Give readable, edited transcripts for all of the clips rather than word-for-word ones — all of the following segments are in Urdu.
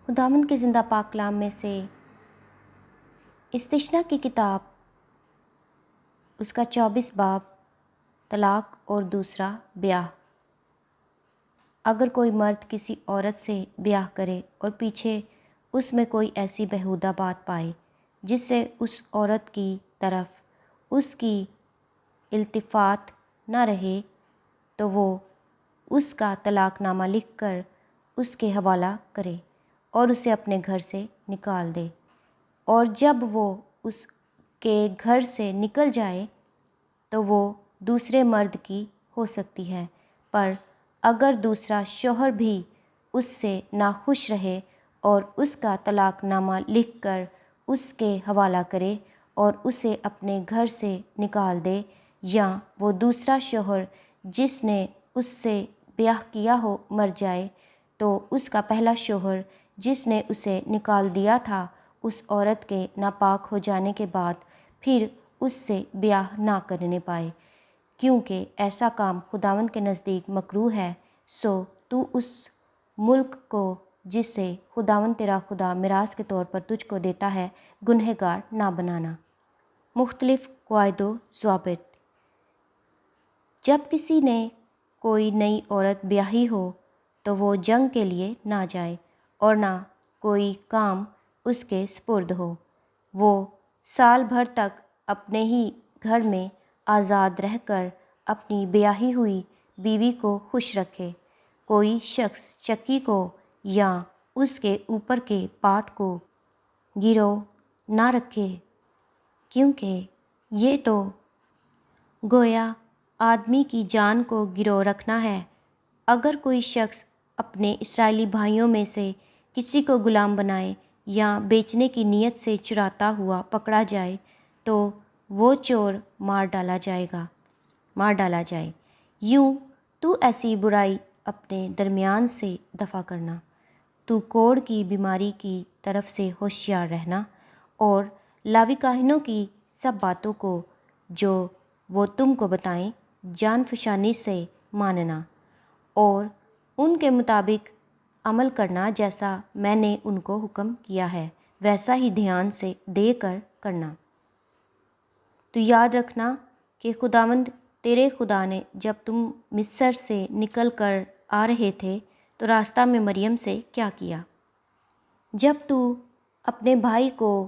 خداوند کے زندہ پاک کلام میں سے استثنا کی کتاب اس کا 24 باب طلاق اور دوسرا بیاہ۔ اگر کوئی مرد کسی عورت سے بیاہ کرے اور پیچھے اس میں کوئی ایسی بیہودہ بات پائے جس سے اس عورت کی طرف اس کی التفات نہ رہے تو وہ اس کا طلاق نامہ لکھ کر اس کے حوالہ کرے اور اسے اپنے گھر سے نکال دے، اور جب وہ اس کے گھر سے نکل جائے تو وہ دوسرے مرد کی ہو سکتی ہے، پر اگر دوسرا شوہر بھی اس سے ناخوش رہے اور اس کا طلاق نامہ لکھ کر اس کے حوالہ کرے اور اسے اپنے گھر سے نکال دے، یا وہ دوسرا شوہر جس نے اس سے بیاہ کیا ہو مر جائے، تو اس کا پہلا شوہر جس نے اسے نکال دیا تھا اس عورت کے ناپاک ہو جانے کے بعد پھر اس سے بیاہ نہ کرنے پائے، کیونکہ ایسا کام خداوند کے نزدیک مکروہ ہے۔ سو تو اس ملک کو جس سے خداوند تیرا خدا میراث کے طور پر تجھ کو دیتا ہے گنہگار نہ بنانا۔ مختلف قواعد و ضوابط۔ جب کسی نے کوئی نئی عورت بیاہی ہو تو وہ جنگ کے لیے نہ جائے اور نہ کوئی کام اس کے سپرد ہو، وہ سال بھر تک اپنے ہی گھر میں آزاد رہ کر اپنی بیاہی ہوئی بیوی کو خوش رکھے، کوئی شخص چکی کو یا اس کے اوپر کے پارٹ کو گرو نہ رکھے، کیونکہ یہ تو گویا آدمی کی جان کو گرو رکھنا ہے۔ اگر کوئی شخص اپنے اسرائیلی بھائیوں میں سے کسی کو غلام بنائے یا بیچنے کی نیت سے چراتا ہوا پکڑا جائے تو وہ چور مار ڈالا جائے۔ یوں تو ایسی برائی اپنے درمیان سے دفع کرنا، تو کوڑ کی بیماری کی طرف سے ہوشیار رہنا اور لاوی کاہنوں کی سب باتوں کو جو وہ تم کو بتائیں جان فشانی سے ماننا اور ان کے مطابق عمل کرنا، جیسا میں نے ان کو حکم کیا ہے ویسا ہی دھیان سے دے کر کرنا۔ تو یاد رکھنا کہ خداوند تیرے خدا نے جب تم مصر سے نکل کر آ رہے تھے تو راستہ میں مریم سے کیا کیا۔ جب تو اپنے بھائی کو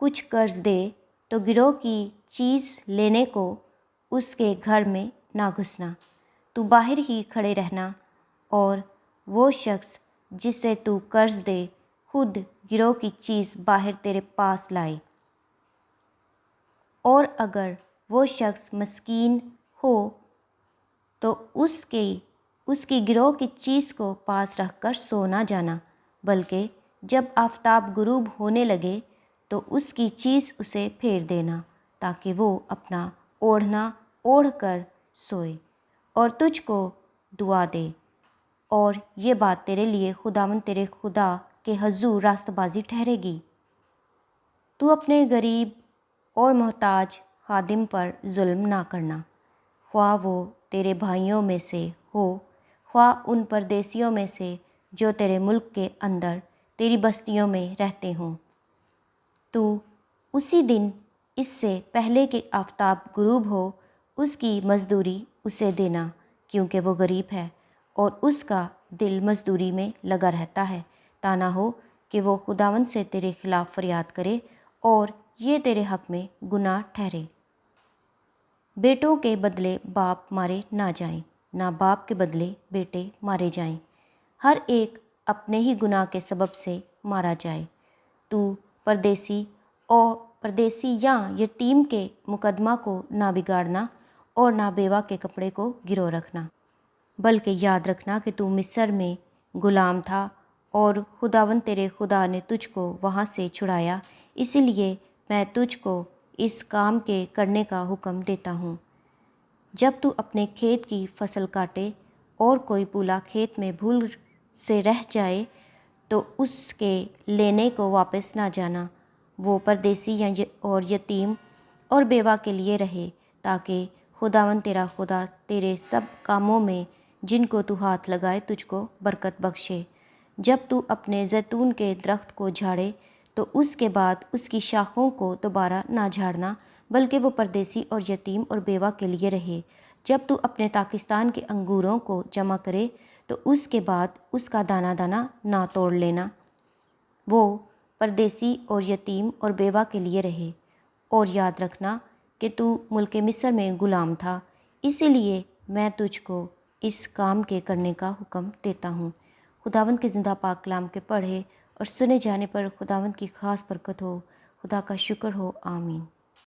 کچھ قرض دے تو گروہ کی چیز لینے کو اس کے گھر میں نہ گھسنا، تو باہر ہی کھڑے رہنا، اور وہ شخص جسے تو قرض دے خود گروہ کی چیز باہر تیرے پاس لائے، اور اگر وہ شخص مسکین ہو تو اس کی گروہ کی چیز کو پاس رکھ کر سو نہ جانا، بلکہ جب آفتاب غروب ہونے لگے تو اس کی چیز اسے پھیر دینا، تاکہ وہ اپنا اوڑھنا اوڑھ کر سوئے اور تجھ کو دعا دے، اور یہ بات تیرے لیے خداوند تیرے خدا کے حضور راست بازی ٹھہرے گی۔ تو اپنے غریب اور محتاج خادم پر ظلم نہ کرنا، خواہ وہ تیرے بھائیوں میں سے ہو، خواہ ان پردیسیوں میں سے جو تیرے ملک کے اندر تیری بستیوں میں رہتے ہوں۔ تو اسی دن اس سے پہلے کہ آفتاب غروب ہو اس کی مزدوری اسے دینا، کیونکہ وہ غریب ہے اور اس کا دل مزدوری میں لگا رہتا ہے، تا نہ ہو کہ وہ خداوند سے تیرے خلاف فریاد کرے اور یہ تیرے حق میں گناہ ٹھہرے۔ بیٹوں کے بدلے باپ مارے نہ جائیں، نہ باپ کے بدلے بیٹے مارے جائیں، ہر ایک اپنے ہی گناہ کے سبب سے مارا جائے۔ تو پردیسی یا یتیم کے مقدمہ کو نہ بگاڑنا اور نہ بیوہ کے کپڑے کو گرو رکھنا، بلکہ یاد رکھنا کہ تو مصر میں غلام تھا اور خداوند تیرے خدا نے تجھ کو وہاں سے چھڑایا، اسی لیے میں تجھ کو اس کام کے کرنے کا حکم دیتا ہوں۔ جب تو اپنے کھیت کی فصل کاٹے اور کوئی پولا کھیت میں بھول سے رہ جائے تو اس کے لینے کو واپس نہ جانا، وہ پردیسی اور یتیم اور بیوہ کے لیے رہے، تاکہ خداوند تیرا خدا تیرے سب کاموں میں جن کو تو ہاتھ لگائے تجھ کو برکت بخشے۔ جب تو اپنے زیتون کے درخت کو جھاڑے تو اس کے بعد اس کی شاخوں کو دوبارہ نہ جھاڑنا، بلکہ وہ پردیسی اور یتیم اور بیوہ کے لیے رہے۔ جب تو اپنے پاکستان کے انگوروں کو جمع کرے تو اس کے بعد اس کا دانہ دانہ نہ توڑ لینا، وہ پردیسی اور یتیم اور بیوہ کے لیے رہے۔ اور یاد رکھنا کہ تو ملک مصر میں غلام تھا، اسی لیے میں تجھ کو اس کام کے کرنے کا حکم دیتا ہوں۔ خداوند کے زندہ پاک کلام کے پڑھے اور سنے جانے پر خداوند کی خاص برکت ہو۔ خدا کا شکر ہو، آمین۔